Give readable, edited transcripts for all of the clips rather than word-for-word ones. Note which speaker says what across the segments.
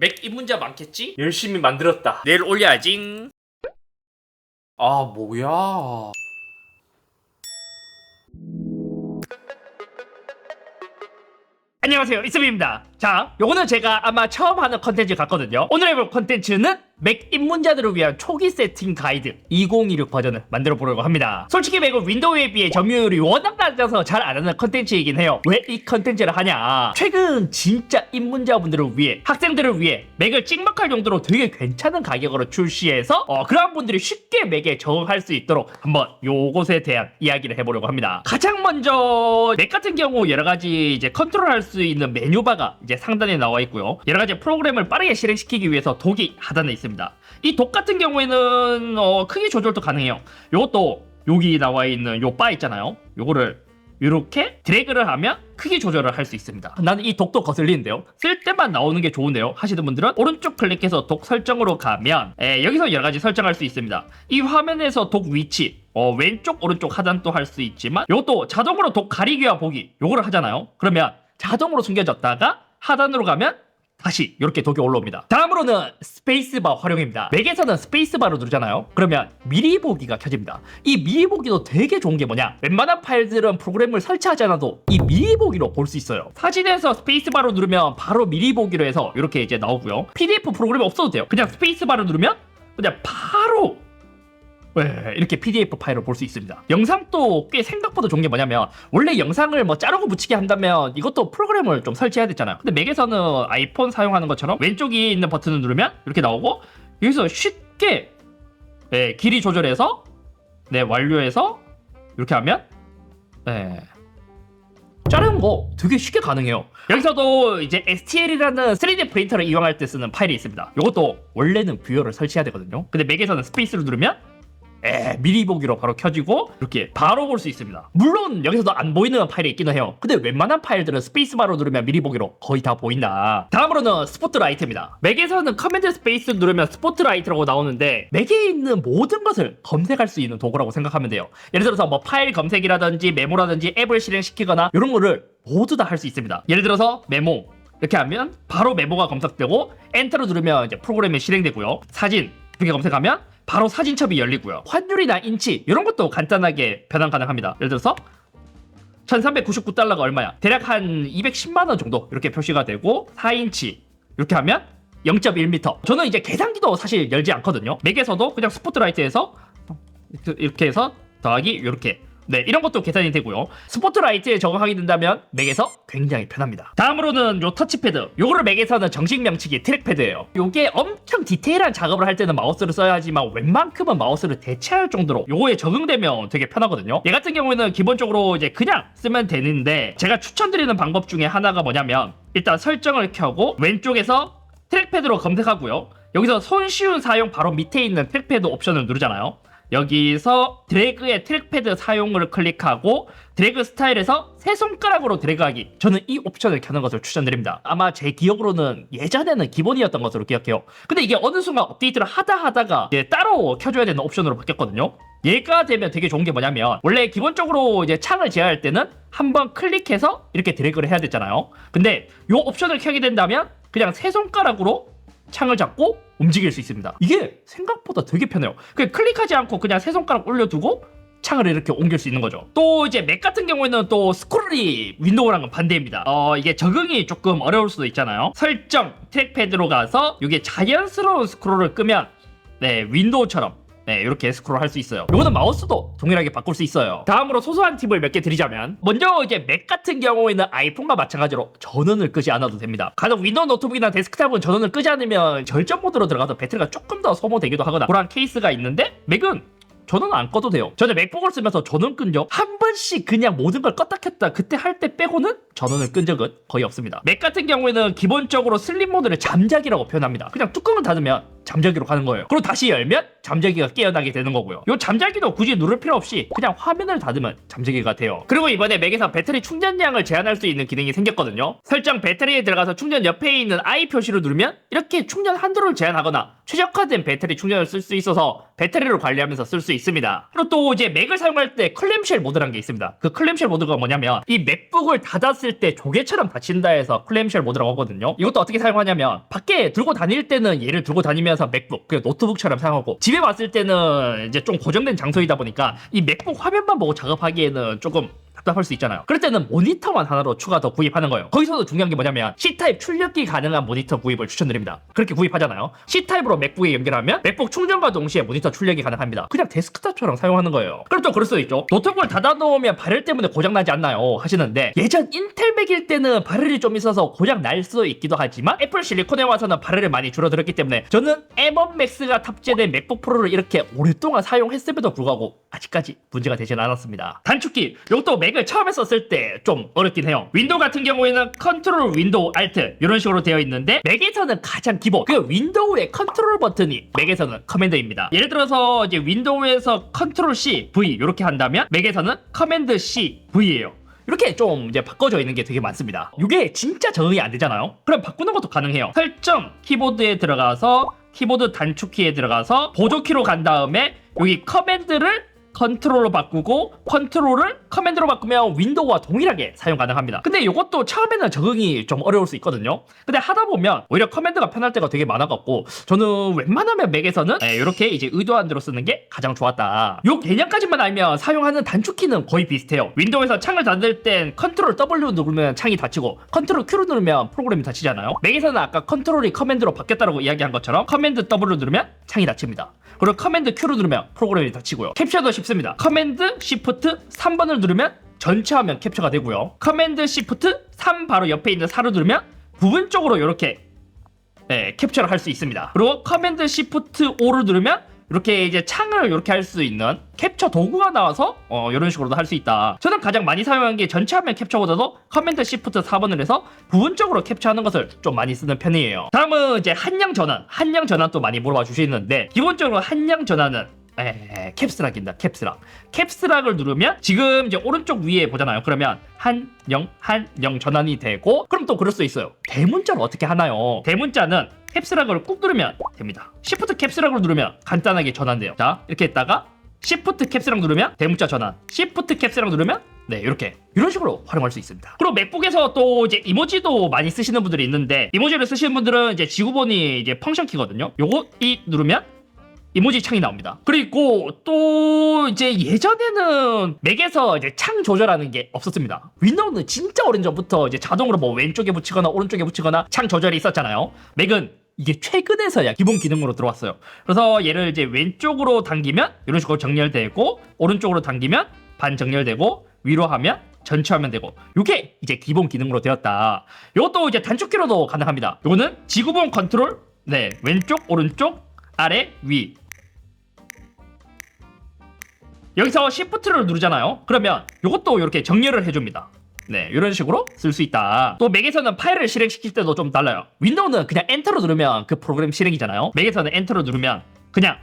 Speaker 1: 맥 입문자 많겠지? 열심히 만들었다. 내일 올려야지. 아 뭐야. 안녕하세요, 이스비입니다. 자, 요거는 제가 아마 처음 하는 컨텐츠 같거든요. 오늘 해볼 컨텐츠는 맥 입문자들을 위한 초기 세팅 가이드 2016 버전을 만들어 보려고 합니다. 솔직히 맥은 윈도우에 비해 점유율이 워낙 낮아서 잘 안 하는 컨텐츠이긴 해요. 왜 이 컨텐츠를 하냐, 최근 진짜 입문자분들을 위해, 학생들을 위해 맥을 찍먹할 정도로 되게 괜찮은 가격으로 출시해서 그런 분들이 쉽게 맥에 적응할 수 있도록 한번 요것에 대한 이야기를 해보려고 합니다. 가장 먼저 맥 같은 경우 여러가지 이제 컨트롤할 수 있는 메뉴바가 이제 상단에 나와 있고요. 여러가지 프로그램을 빠르게 실행시키기 위해서 독이 하단에 있습니다. 이 독 같은 경우에는 크기 조절도 가능해요. 요것도 여기 나와 있는 요 바 있잖아요. 요거를 이렇게 드래그를 하면 크기 조절을 할 수 있습니다. 나는 이 독도 거슬리는데요. 쓸 때만 나오는 게 좋은데요. 하시는 분들은 오른쪽 클릭해서 독 설정으로 가면 여기서 여러가지 설정할 수 있습니다. 이 화면에서 독 위치 왼쪽 오른쪽 하단도 할 수 있지만 요것도 자동으로 독 가리기와 보기 요거를 하잖아요. 그러면 자동으로 숨겨졌다가 하단으로 가면 다시 이렇게 독이 올라옵니다. 다음으로는 스페이스바 활용입니다. 맥에서는 스페이스바로 누르잖아요. 그러면 미리 보기가 켜집니다. 이 미리 보기도 되게 좋은 게 뭐냐, 웬만한 파일들은 프로그램을 설치하지 않아도 이 미리 보기로 볼 수 있어요. 사진에서 스페이스바로 누르면 바로 미리 보기로 해서 이렇게 이제 나오고요. PDF 프로그램이 없어도 돼요. 그냥 스페이스바로 누르면 그냥 바로 이렇게 PDF 파일을 볼 수 있습니다. 영상도 꽤 생각보다 좋은 게 뭐냐면, 원래 영상을 뭐 자르고 붙이게 한다면 이것도 프로그램을 좀 설치해야 되잖아요. 근데 맥에서는 아이폰 사용하는 것처럼 왼쪽에 있는 버튼을 누르면 이렇게 나오고, 여기서 쉽게 길이 조절해서 완료해서 이렇게 하면 자르는 거 되게 쉽게 가능해요. 여기서도 이제 STL이라는 3D 프린터를 이용할 때 쓰는 파일이 있습니다. 이것도 원래는 뷰어를 설치해야 되거든요. 근데 맥에서는 스페이스를 누르면 미리 보기로 바로 켜지고 이렇게 바로 볼 수 있습니다. 물론 여기서도 안 보이는 파일이 있기는 해요. 근데 웬만한 파일들은 스페이스바로 누르면 미리 보기로 거의 다 보인다. 다음으로는 스포트라이트입니다. 맥에서는 커맨드 스페이스 누르면 스포트라이트라고 나오는데, 맥에 있는 모든 것을 검색할 수 있는 도구라고 생각하면 돼요. 예를 들어서 뭐 파일 검색이라든지 메모라든지 앱을 실행시키거나 이런 거를 모두 다 할 수 있습니다. 예를 들어서 메모 이렇게 하면 바로 메모가 검색되고, 엔터를 누르면 이제 프로그램이 실행되고요. 사진 이렇게 검색하면 바로 사진첩이 열리고요. 환율이나 인치 이런 것도 간단하게 변환 가능합니다. 예를 들어서 1399달러가 얼마야? 대략 한 210만원 정도 이렇게 표시가 되고, 4인치 이렇게 하면 0.1m. 저는 이제 계산기도 사실 열지 않거든요. 맥에서도 그냥 스포트라이트에서 이렇게 해서 더하기 이렇게 이런 것도 계산이 되고요. 스포트라이트에 적용하게 된다면 맥에서 굉장히 편합니다. 다음으로는 요 터치패드. 요거를 맥에서는 정식 명칭이 트랙패드예요. 요게 엄청 디테일한 작업을 할 때는 마우스를 써야 하지만 웬만큼은 마우스를 대체할 정도로 요거에 적응되면 되게 편하거든요. 얘 같은 경우에는 기본적으로 이제 그냥 쓰면 되는데, 제가 추천드리는 방법 중에 하나가 뭐냐면, 일단 설정을 켜고 왼쪽에서 트랙패드로 검색하고요. 여기서 손쉬운 사용 바로 밑에 있는 트랙패드 옵션을 누르잖아요. 여기서 드래그의 트랙패드 사용을 클릭하고 드래그 스타일에서 세 손가락으로 드래그하기, 저는 이 옵션을 켜는 것을 추천드립니다. 아마 제 기억으로는 예전에는 기본이었던 것으로 기억해요. 근데 이게 어느 순간 업데이트를 하다가 이제 따로 켜줘야 되는 옵션으로 바뀌었거든요. 얘가 되면 되게 좋은 게 뭐냐면, 원래 기본적으로 이제 창을 제어할 때는 한번 클릭해서 이렇게 드래그를 해야 되잖아요. 근데 이 옵션을 켜게 된다면 그냥 세 손가락으로 창을 잡고 움직일 수 있습니다. 이게 생각보다 되게 편해요. 그냥 클릭하지 않고 그냥 세 손가락 올려두고 창을 이렇게 옮길 수 있는 거죠. 또 이제 맥 같은 경우에는 또 스크롤이 윈도우랑은 반대입니다. 이게 적응이 조금 어려울 수도 있잖아요. 설정 트랙패드로 가서 이게 자연스러운 스크롤을 끄면 윈도우처럼 이렇게 스크롤 할 수 있어요. 이거는 마우스도 동일하게 바꿀 수 있어요. 다음으로 소소한 팁을 몇 개 드리자면, 먼저 이제 맥 같은 경우에는 아이폰과 마찬가지로 전원을 끄지 않아도 됩니다. 간혹 윈도우 노트북이나 데스크탑은 전원을 끄지 않으면 절전 모드로 들어가서 배터리가 조금 더 소모되기도 하거나 그런 케이스가 있는데, 맥은 전원 안 꺼도 돼요. 저는 맥북을 쓰면서 전원 끈 적 한 번씩 그냥 모든 걸 껐다 켰다 그때 할 때 빼고는 전원을 끈 적은 거의 없습니다. 맥 같은 경우에는 기본적으로 슬립 모드를 잠자기라고 표현합니다. 그냥 뚜껑을 닫으면 잠자기로 가는 거예요. 그리고 다시 열면 잠자기가 깨어나게 되는 거고요. 이 잠자기도 굳이 누를 필요 없이 그냥 화면을 닫으면 잠자기가 돼요. 그리고 이번에 맥에서 배터리 충전량을 제한할 수 있는 기능이 생겼거든요. 설정 배터리에 들어가서 충전 옆에 있는 I 표시를 누르면 이렇게 충전 한도를 제한하거나 최적화된 배터리 충전을 쓸 수 있어서 배터리를 관리하면서 쓸 수 있습니다. 그리고 또 이제 맥을 사용할 때 클램쉘 모드라는 게 있습니다. 그 클램쉘 모드가 뭐냐면 이 맥북을 닫았을 때 조개처럼 닫힌다 해서 클램쉘 모드라고 하거든요. 이것도 어떻게 사용하냐면 밖에 들고 다닐 때는 얘를 들고 다니면서 맥북, 그 노트북처럼 사용하고 집에 왔을 때는 이제 좀 고정된 장소이다 보니까 이 맥북 화면만 보고 작업하기에는 조금 답답할 수 있잖아요. 그럴 때는 모니터만 하나로 추가 더 구입하는 거예요. 거기서도 중요한 게 뭐냐면 C타입 출력기 가능한 모니터 구입을 추천드립니다. 그렇게 구입하잖아요. C타입으로 맥북에 연결하면 맥북 충전과 동시에 모니터 출력이 가능합니다. 그냥 데스크탑처럼 사용하는 거예요. 그럼 또 그럴 수도 있죠. 노트북을 닫아놓으면 발열 때문에 고장나지 않나요? 하시는데 예전 인텔 맥일 때는 발열이 좀 있어서 고장 날 수 있기도 하지만 애플 실리콘에 와서는 발열이 많이 줄어들었기 때문에 저는 M1 Max가 탑재된 맥북 프로를 이렇게 오랫동안 사용했음에도 불구하고 아직까지 문제가 되진 않았습니다. 단축키, 이것도 맥을 처음에 썼을 때 좀 어렵긴 해요. 윈도우 같은 경우에는 컨트롤 윈도우 알트 이런 식으로 되어 있는데 맥에서는 가장 기본 그 윈도우의 컨트롤 버튼이 맥에서는 커맨드입니다. 예를 들어서 이제 윈도우에서 컨트롤 C, V 이렇게 한다면 맥에서는 커맨드 C, V예요. 이렇게 좀 이제 바꿔져 있는 게 되게 많습니다. 이게 진짜 적응이 안 되잖아요. 그럼 바꾸는 것도 가능해요. 설정 키보드에 들어가서 키보드 단축키에 들어가서 보조키로 간 다음에 여기 커맨드를 컨트롤로 바꾸고 컨트롤을 커맨드로 바꾸면 윈도우와 동일하게 사용 가능합니다. 근데 이것도 처음에는 적응이 좀 어려울 수 있거든요. 근데 하다 보면 오히려 커맨드가 편할 때가 되게 많아갖고 저는 웬만하면 맥에서는 이렇게 이제 의도한 대로 쓰는 게 가장 좋았다. 요 개념까지만 알면 사용하는 단축키는 거의 비슷해요. 윈도우에서 창을 닫을 땐 컨트롤 W 누르면 창이 닫히고 컨트롤 Q로 누르면 프로그램이 닫히잖아요. 맥에서는 아까 컨트롤이 커맨드로 바뀌었다고 이야기한 것처럼 커맨드 W 누르면 창이 닫힙니다. 그리고 커맨드 Q로 누르면 프로그램이 닫히고요. 캡처도 쉽습니다. 커맨드 Shift 3번을 누르면 전체 화면 캡처가 되고요. 커맨드 Shift 3 바로 옆에 있는 4를 누르면 부분적으로 이렇게 캡처를 할 수 있습니다. 그리고 커맨드 Shift 5를 누르면 이렇게 이제 창을 이렇게 할 수 있는 캡처 도구가 나와서 이런 식으로도 할 수 있다. 저는 가장 많이 사용한 게 전체 화면 캡처보다도 커맨드 Shift 4번을 해서 부분적으로 캡처하는 것을 좀 많이 쓰는 편이에요. 다음은 이제 한량 전환. 한량 전환도 많이 물어봐 주시는데 기본적으로 한량 전환은 캡스락입니다. 캡스락. 캡스락을 누르면 지금 이제 오른쪽 위에 보잖아요. 그러면 한영 전환이 되고 그럼 또 그럴 수 있어요. 대문자를 어떻게 하나요? 대문자는 캡스락을 꾹 누르면 됩니다. Shift 캡스락을 누르면 간단하게 전환돼요. 자, 이렇게 했다가 Shift 캡스락 누르면 대문자 전환. Shift 캡스락 누르면 이렇게 이런 식으로 활용할 수 있습니다. 그리고 맥북에서 또 이제 이모지도 많이 쓰시는 분들이 있는데 이모지를 쓰시는 분들은 이제 지구본이 이제 펑션 키거든요. 요거 누르면 이모지 창이 나옵니다. 그리고 또 이제 예전에는 맥에서 이제 창 조절하는 게 없었습니다. 윈도우는 진짜 오랜 전부터 이제 자동으로 뭐 왼쪽에 붙이거나 오른쪽에 붙이거나 창 조절이 있었잖아요. 맥은 이게 최근에서야 기본 기능으로 들어왔어요. 그래서 얘를 이제 왼쪽으로 당기면 이런 식으로 정렬되고 오른쪽으로 당기면 반 정렬되고 위로 하면 전체 화면 되고 이게 이제 기본 기능으로 되었다. 이것도 이제 단축키로도 가능합니다. 이거는 지구본 컨트롤 왼쪽 오른쪽 아래 위 여기서 Shift를 누르잖아요. 그러면 이것도 이렇게 정렬을 해줍니다. 이런 식으로 쓸 수 있다. 또 맥에서는 파일을 실행시킬 때도 좀 달라요. 윈도우는 그냥 엔터로 누르면 그 프로그램 실행이잖아요. 맥에서는 엔터로 누르면 그냥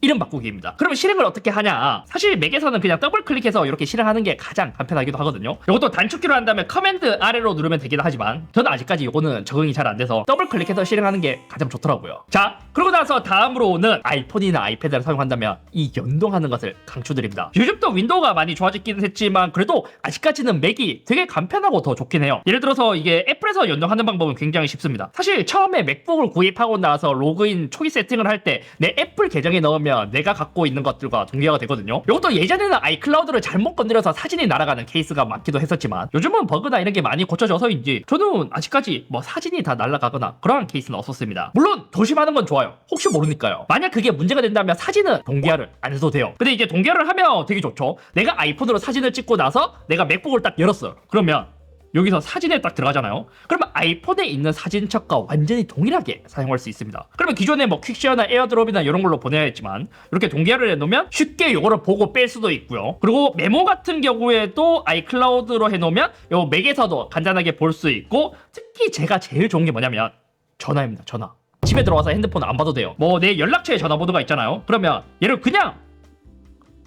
Speaker 1: 이름 바꾸기입니다. 그러면 실행을 어떻게 하냐? 사실 맥에서는 그냥 더블 클릭해서 이렇게 실행하는 게 가장 간편하기도 하거든요. 이것도 단축키로 한다면 커맨드 아래로 누르면 되긴 하지만 저는 아직까지 이거는 적응이 잘 안 돼서 더블 클릭해서 실행하는 게 가장 좋더라고요. 자, 그러고 나서 다음으로는 아이폰이나 아이패드를 사용한다면 이 연동하는 것을 강추드립니다. 요즘도 윈도우가 많이 좋아지긴 했지만 그래도 아직까지는 맥이 되게 간편하고 더 좋긴 해요. 예를 들어서 이게 애플에서 연동하는 방법은 굉장히 쉽습니다. 사실 처음에 맥북을 구입하고 나서 로그인 초기 세팅을 할 때 내 애플 계정에 넣으면 내가 갖고 있는 것들과 동기화가 되거든요. 이것도 예전에는 아이클라우드를 잘못 건드려서 사진이 날아가는 케이스가 많기도 했었지만 요즘은 버그나 이런 게 많이 고쳐져서인지 저는 아직까지 뭐 사진이 다 날아가거나 그러한 케이스는 없었습니다. 물론 조심하는 건 좋아요. 혹시 모르니까요. 만약 그게 문제가 된다면 사진은 동기화를 안 해도 돼요. 근데 이제 동기화를 하면 되게 좋죠. 내가 아이폰으로 사진을 찍고 나서 내가 맥북을 딱 열었어요. 그러면 여기서 사진에 딱 들어가잖아요. 그러면 아이폰에 있는 사진첩과 완전히 동일하게 사용할 수 있습니다. 그러면 기존에 뭐 퀵쉐어나 에어드롭이나 이런 걸로 보내야 했지만 이렇게 동기화를 해놓으면 쉽게 이거를 보고 뺄 수도 있고요. 그리고 메모 같은 경우에도 아이클라우드로 해놓으면 요 맥에서도 간단하게 볼 수 있고 특히 제가 제일 좋은 게 뭐냐면 전화입니다. 전화. 집에 들어와서 핸드폰 안 봐도 돼요. 뭐 내 연락처에 전화번호가 있잖아요. 그러면 얘를 그냥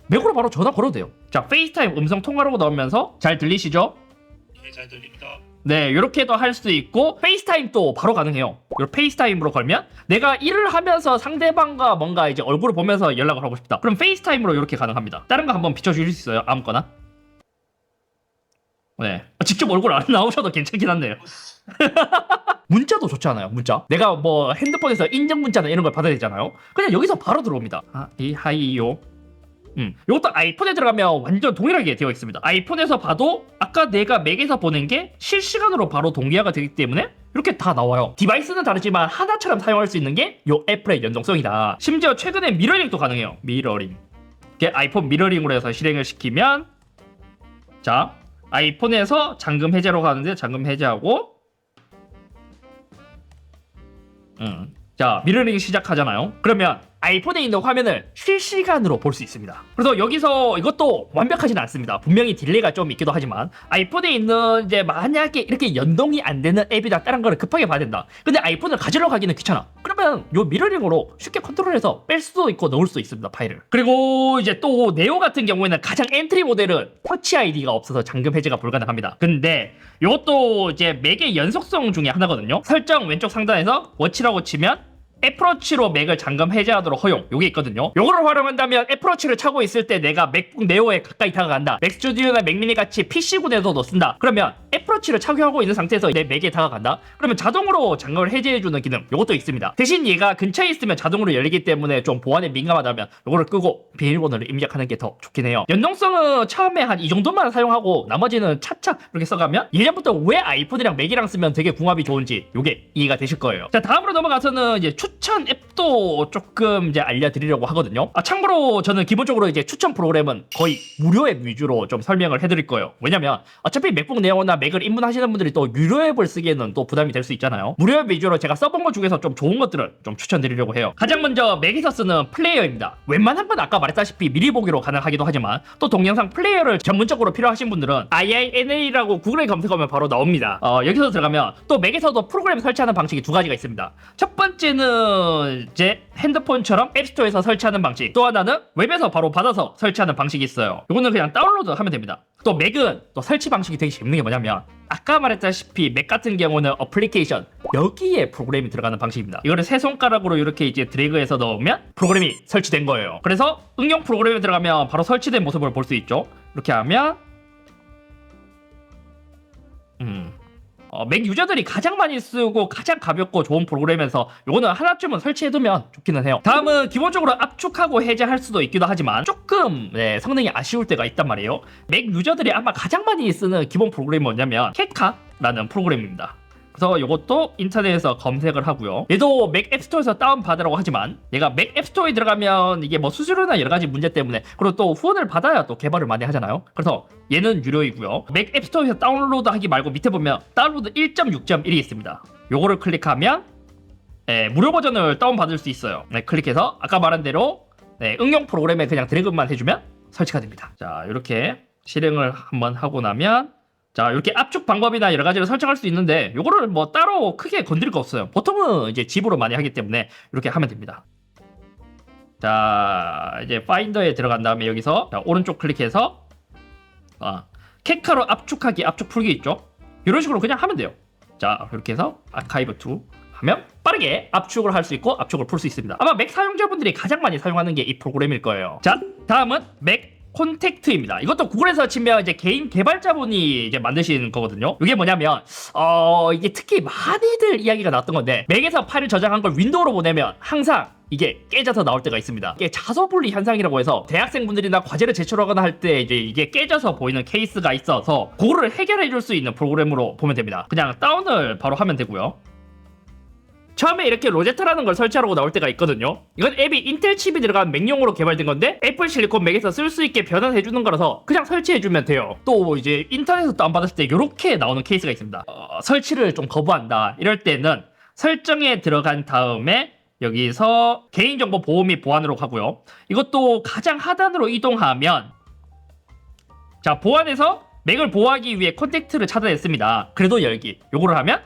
Speaker 1: 맥으로 바로 전화 걸어도 돼요. 자, 페이스타임 음성 통화라고 나오면서 잘 들리시죠?
Speaker 2: 잘 들립니다.
Speaker 1: 네, 이렇게도 할 수 있고 페이스타임도 바로 가능해요. 이 페이스타임으로 걸면 내가 일을 하면서 상대방과 뭔가 이제 얼굴을 보면서 연락을 하고 싶다. 그럼 페이스타임으로 이렇게 가능합니다. 다른 거 한번 비춰주실 수 있어요? 아무거나. 네, 직접 얼굴 안 나오셔도 괜찮긴 한데요. 문자도 좋지 않아요? 문자. 내가 뭐 핸드폰에서 인증 문자나 이런 걸 받아야 되잖아요. 그냥 여기서 바로 들어옵니다. 하이요. 이것도 아이폰에 들어가면 완전 동일하게 되어 있습니다. 아이폰에서 봐도 아까 내가 맥에서 보낸 게 실시간으로 바로 동기화가 되기 때문에 이렇게 다 나와요. 디바이스는 다르지만 하나처럼 사용할 수 있는 게 이 애플의 연동성이다. 심지어 최근에 미러링도 가능해요. 미러링. 이게 아이폰 미러링으로 해서 실행을 시키면 자, 아이폰에서 잠금 해제로 가는데 잠금 해제하고 자, 미러링이 시작하잖아요. 그러면 아이폰에 있는 화면을 실시간으로 볼 수 있습니다. 그래서 여기서 이것도 완벽하진 않습니다. 분명히 딜레이가 좀 있기도 하지만 아이폰에 있는 이제 만약에 이렇게 연동이 안 되는 앱이다 다른 거를 급하게 봐야 된다. 근데 아이폰을 가지러 가기는 귀찮아. 그러면 요 미러링으로 쉽게 컨트롤해서 뺄 수도 있고 넣을 수 있습니다. 파일을. 그리고 이제 또 네오 같은 경우에는 가장 엔트리 모델은 터치 아이디가 없어서 잠금 해제가 불가능합니다. 근데 이것도 이제 맥의 연속성 중에 하나거든요. 설정 왼쪽 상단에서 워치라고 치면 애플워치로 맥을 잠금 해제하도록 허용 요게 있거든요. 요거를 활용한다면 애플워치를 차고 있을 때 내가 맥북 네오에 가까이 다가간다. 맥스튜디오나 맥미니 같이 PC군에서도 쓴다. 그러면 애플워치를 착용하고 있는 상태에서 내 맥에 다가간다. 그러면 자동으로 잠금을 해제해주는 기능 요것도 있습니다. 대신 얘가 근처에 있으면 자동으로 열리기 때문에 좀 보안에 민감하다면 요거를 끄고 비밀번호를 입력하는 게 더 좋긴 해요. 연동성은 처음에 한 이 정도만 사용하고 나머지는 차차 이렇게 써가면 예전부터 왜 아이폰이랑 맥이랑 쓰면 되게 궁합이 좋은지 요게 이해가 되실 거예요. 자, 다음으로 넘어가서는 이제 추천 앱도 조금 이제 알려드리려고 하거든요. 참고로 저는 기본적으로 이제 추천 프로그램은 거의 무료 앱 위주로 좀 설명을 해드릴 거예요. 왜냐면 어차피 맥북 네오나 맥을 입문하시는 분들이 또 유료 앱을 쓰기에는 또 부담이 될 수 있잖아요. 무료 앱 위주로 제가 써본 것 중에서 좀 좋은 것들을 좀 추천드리려고 해요. 가장 먼저 맥에서 쓰는 플레이어입니다. 웬만한 건 아까 말했다시피 미리 보기로 가능하기도 하지만 또 동영상 플레이어를 전문적으로 필요하신 분들은 IINA라고 구글에 검색하면 바로 나옵니다. 여기서 들어가면 또 맥에서도 프로그램 설치하는 방식이 두 가지가 있습니다. 첫 번째는 이제 핸드폰처럼 앱스토어에서 설치하는 방식, 또 하나는 웹에서 바로 받아서 설치하는 방식이 있어요. 이거는 그냥 다운로드 하면 됩니다. 또 맥은 또 설치 방식이 되게 재밌는 게 뭐냐면 아까 말했다시피 맥 같은 경우는 어플리케이션 여기에 프로그램이 들어가는 방식입니다. 이거를 세 손가락으로 이렇게 이제 드래그해서 넣으면 프로그램이 설치된 거예요. 그래서 응용 프로그램에 들어가면 바로 설치된 모습을 볼 수 있죠. 이렇게 하면 맥 유저들이 가장 많이 쓰고 가장 가볍고 좋은 프로그램에서 요거는 하나쯤은 설치해두면 좋기는 해요. 다음은 기본적으로 압축하고 해제할 수도 있기도 하지만 조금 성능이 아쉬울 때가 있단 말이에요. 맥 유저들이 아마 가장 많이 쓰는 기본 프로그램이 뭐냐면 케카라는 프로그램입니다. 그래서 이것도 인터넷에서 검색을 하고요. 얘도 맥 앱스토어에서 다운받으라고 하지만 얘가 맥 앱스토어에 들어가면 이게 뭐 수수료나 여러 가지 문제 때문에 그리고 또 후원을 받아야 또 개발을 많이 하잖아요. 그래서 얘는 유료이고요. 맥 앱스토어에서 다운로드 하기 말고 밑에 보면 다운로드 1.6.1이 있습니다. 요거를 클릭하면 무료 버전을 다운받을 수 있어요. 클릭해서 아까 말한 대로 응용 프로그램에 그냥 드래그만 해주면 설치가 됩니다. 자, 이렇게 실행을 한번 하고 나면 자, 이렇게 압축 방법이나 여러 가지를 설정할 수 있는데 요거를 뭐 따로 크게 건드릴 거 없어요. 보통은 이제 집으로 많이 하기 때문에 이렇게 하면 됩니다. 자, 이제 파인더에 들어간 다음에 여기서 자, 오른쪽 클릭해서 케카로 압축하기, 압축 풀기 있죠? 이런 식으로 그냥 하면 돼요. 자, 이렇게 해서 아카이브 2 하면 빠르게 압축을 할 수 있고 압축을 풀 수 있습니다. 아마 맥 사용자분들이 가장 많이 사용하는 게 이 프로그램일 거예요. 자, 다음은 맥 콘택트입니다. 이것도 구글에서 치면 이제 개인 개발자분이 이제 만드신 거거든요. 이게 뭐냐면 이게 특히 많이들 이야기가 나왔던 건데 맥에서 파일을 저장한 걸 윈도우로 보내면 항상 이게 깨져서 나올 때가 있습니다. 이게 자소분리 현상이라고 해서 대학생분들이나 과제를 제출하거나 할 때 이제 이게 깨져서 보이는 케이스가 있어서 그거를 해결해 줄 수 있는 프로그램으로 보면 됩니다. 그냥 다운을 바로 하면 되고요. 처음에 이렇게 로제타라는 걸 설치하라고 나올 때가 있거든요. 이건 앱이 인텔 칩이 들어간 맥용으로 개발된 건데 애플 실리콘 맥에서 쓸 수 있게 변환해주는 거라서 그냥 설치해주면 돼요. 또 이제 인터넷에서 다운받았을 때 이렇게 나오는 케이스가 있습니다. 설치를 좀 거부한다 이럴 때는 설정에 들어간 다음에 여기서 개인정보 보호 및 보안으로 가고요. 이것도 가장 하단으로 이동하면 자, 보안에서 맥을 보호하기 위해 콘택트를 찾아냈습니다. 그래도 열기 요거를 하면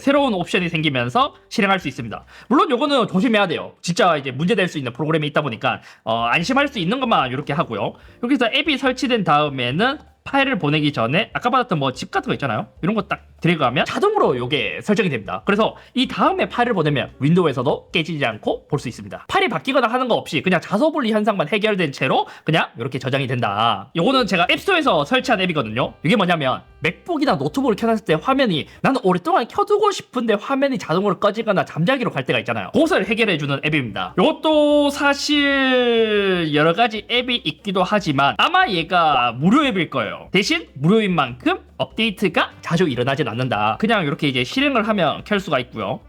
Speaker 1: 새로운 옵션이 생기면서 실행할 수 있습니다. 물론 요거는 조심해야 돼요. 진짜 이제 문제될 수 있는 프로그램이 있다 보니까 안심할 수 있는 것만 이렇게 하고요. 여기서 앱이 설치된 다음에는 파일을 보내기 전에 아까 받았던 뭐 집 같은 거 있잖아요. 이런 거 딱 드래그하면 자동으로 이게 설정이 됩니다. 그래서 이 다음에 파일을 보내면 윈도우에서도 깨지지 않고 볼 수 있습니다. 파일이 바뀌거나 하는 거 없이 그냥 자소분리 현상만 해결된 채로 그냥 이렇게 저장이 된다. 요거는 제가 앱스토어에서 설치한 앱이거든요. 이게 뭐냐면 맥북이나 노트북을 켜놨을 때 화면이 나는 오랫동안 켜두고 싶은데 화면이 자동으로 꺼지거나 잠자기로 갈 때가 있잖아요. 그것을 해결해주는 앱입니다. 이것도 사실 여러 가지 앱이 있기도 하지만 아마 얘가 무료 앱일 거예요. 대신 무료인 만큼 업데이트가 자주 일어나진 않는다. 그냥 이렇게 이제 실행을 하면 켤 수가 있고요.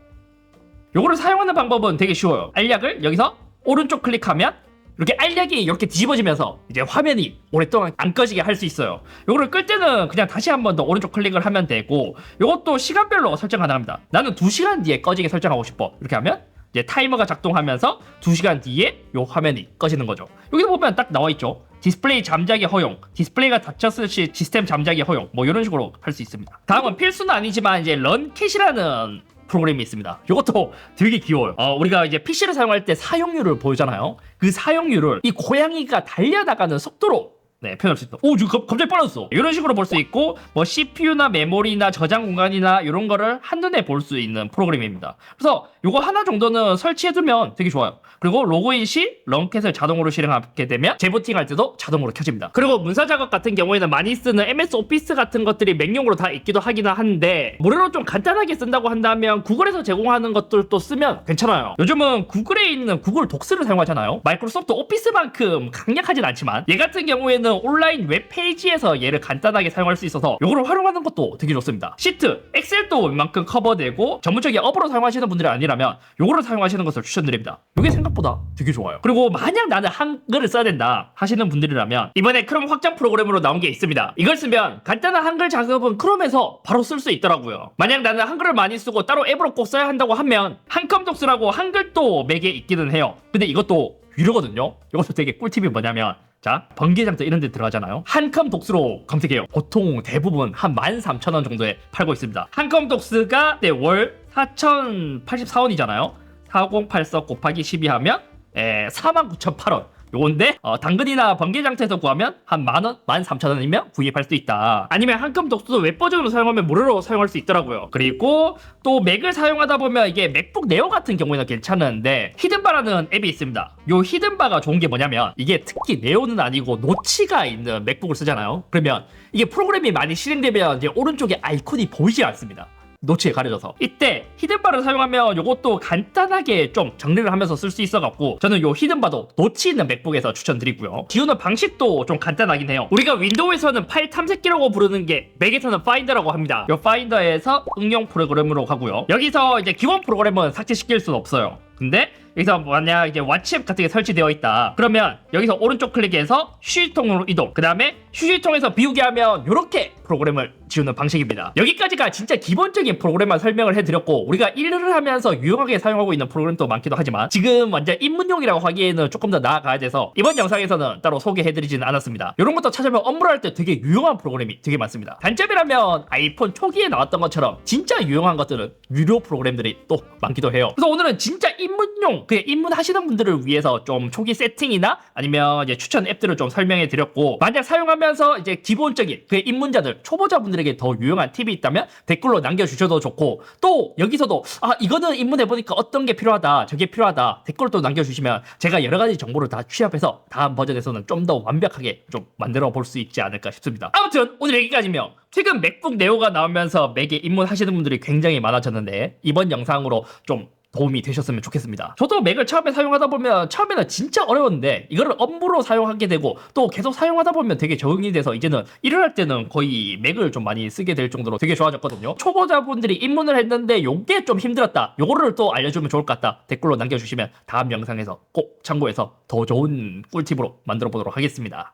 Speaker 1: 요거를 사용하는 방법은 되게 쉬워요. 알약을 여기서 오른쪽 클릭하면 이렇게 알약이 이렇게 뒤집어지면서 이제 화면이 오랫동안 안 꺼지게 할 수 있어요. 요거를 끌 때는 그냥 다시 한 번 더 오른쪽 클릭을 하면 되고, 요것도 시간별로 설정 가능합니다. 나는 2시간 뒤에 꺼지게 설정하고 싶어. 이렇게 하면 이제 타이머가 작동하면서 2시간 뒤에 요 화면이 꺼지는 거죠. 여기서 보면 딱 나와 있죠. 디스플레이 잠자기 허용, 디스플레이가 닫혔을 시 시스템 잠자기 허용, 뭐 이런 식으로 할 수 있습니다. 다음은 필수는 아니지만 이제 런캣이라는 프로그램이 있습니다. 이것도 되게 귀여워요. 우리가 이제 PC를 사용할 때 사용률을 보여잖아요. 그 사용률을 이 고양이가 달려나가는 속도로 표현할 수 있다. 오, 지금 갑자기 빨라졌어. 이런 식으로 볼 수 있고, 뭐 CPU나 메모리나 저장 공간이나 이런 거를 한눈에 볼 수 있는 프로그램입니다. 그래서 이거 하나 정도는 설치해두면 되게 좋아요. 그리고 로그인 시 런캣을 자동으로 실행하게 되면 재부팅할 때도 자동으로 켜집니다. 그리고 문서 작업 같은 경우에는 많이 쓰는 MS 오피스 같은 것들이 맥용으로 다 있기도 하긴 한데, 무료로 좀 간단하게 쓴다고 한다면 구글에서 제공하는 것들도 쓰면 괜찮아요. 요즘은 구글에 있는 구글 독스를 사용하잖아요. 마이크로소프트 오피스만큼 강력하진 않지만 얘 같은 경우에는 온라인 웹페이지에서 얘를 간단하게 사용할 수 있어서 이거를 활용하는 것도 되게 좋습니다. 시트, 엑셀도 웬만큼 커버되고 전문적인 업으로 사용하시는 분들이 아니라면 이거를 사용하시는 것을 추천드립니다. 이게 생각보다 되게 좋아요. 그리고 만약 나는 한글을 써야 된다 하시는 분들이라면 이번에 크롬 확장 프로그램으로 나온 게 있습니다. 이걸 쓰면 간단한 한글 작업은 크롬에서 바로 쓸 수 있더라고요. 만약 나는 한글을 많이 쓰고 따로 앱으로 꼭 써야 한다고 하면 한컴독스라고 한글도 맥에 있기는 해요. 근데 이것도 유료거든요. 이것도 되게 꿀팁이 뭐냐면, 자, 번개장터 이런 데 들어가잖아요. 한컴독스로 검색해요. 보통 대부분 한 13,000원 정도에 팔고 있습니다. 한컴독스가 월 4,084원이잖아요. 4084 곱하기 12 하면 49,008원. 요건데 당근이나 번개장터에서 구하면 한 만원, 13,000원이면 구입할 수 있다. 아니면 한컴독스도 웹버전으로 사용하면 무료로 사용할 수 있더라고요. 그리고 또 맥을 사용하다 보면 이게 맥북 네오 같은 경우에는 괜찮은데 히든바라는 앱이 있습니다. 요 히든바가 좋은 게 뭐냐면 이게 특히 네오는 아니고 노치가 있는 맥북을 쓰잖아요. 그러면 이게 프로그램이 많이 실행되면 이제 오른쪽에 아이콘이 보이지 않습니다. 노치에 가려져서 이때 히든바를 사용하면 요것도 간단하게 좀 정리를 하면서 쓸 수 있어갖고 저는 요 히든바도 노치 있는 맥북에서 추천드리고요. 지우는 방식도 좀 간단하긴 해요. 우리가 윈도우에서는 파일 탐색기라고 부르는 게 맥에서는 파인더라고 합니다. 요 파인더에서 응용 프로그램으로 가고요. 여기서 이제 기본 프로그램은 삭제시킬 수는 없어요. 근데 여기서 만약 이제 왓츠앱 같은 게 설치되어 있다 그러면 여기서 오른쪽 클릭해서 휴지통으로 이동, 그 다음에 휴지통에서 비우기 하면 이렇게 프로그램을 지우는 방식입니다. 여기까지가 진짜 기본적인 프로그램만 설명을 해드렸고, 우리가 일을 하면서 유용하게 사용하고 있는 프로그램도 많기도 하지만 지금 완전 입문용이라고 하기에는 조금 더 나아가야 돼서 이번 영상에서는 따로 소개해드리지는 않았습니다. 이런 것도 찾으면 업무를 할 때 되게 유용한 프로그램이 되게 많습니다. 단점이라면 아이폰 초기에 나왔던 것처럼 진짜 유용한 것들은 유료 프로그램들이 또 많기도 해요. 그래서 오늘은 진짜 입문용, 그냥 입문하시는 분들을 위해서 좀 초기 세팅이나 아니면 이제 추천 앱들을 좀 설명해 드렸고, 만약 사용하면서 이제 기본적인 그 입문자들, 초보자분들에게 더 유용한 팁이 있다면 댓글로 남겨주셔도 좋고, 또 여기서도 이거는 입문해보니까 어떤 게 필요하다, 저게 필요하다 댓글로 또 남겨주시면 제가 여러 가지 정보를 다 취합해서 다음 버전에서는 좀 더 완벽하게 좀 만들어 볼 수 있지 않을까 싶습니다. 아무튼 오늘 여기까지며, 최근 맥북 네오가 나오면서 맥에 입문하시는 분들이 굉장히 많아졌는데 이번 영상으로 좀 도움이 되셨으면 좋겠습니다. 저도 맥을 처음에 사용하다 보면 처음에는 진짜 어려웠는데 이거를 업무로 사용하게 되고 또 계속 사용하다 보면 되게 적응이 돼서 이제는 일을 할 때는 거의 맥을 좀 많이 쓰게 될 정도로 되게 좋아졌거든요. 초보자분들이 입문을 했는데 요게 좀 힘들었다, 요거를 또 알려주면 좋을 것 같다 댓글로 남겨주시면 다음 영상에서 꼭 참고해서 더 좋은 꿀팁으로 만들어 보도록 하겠습니다.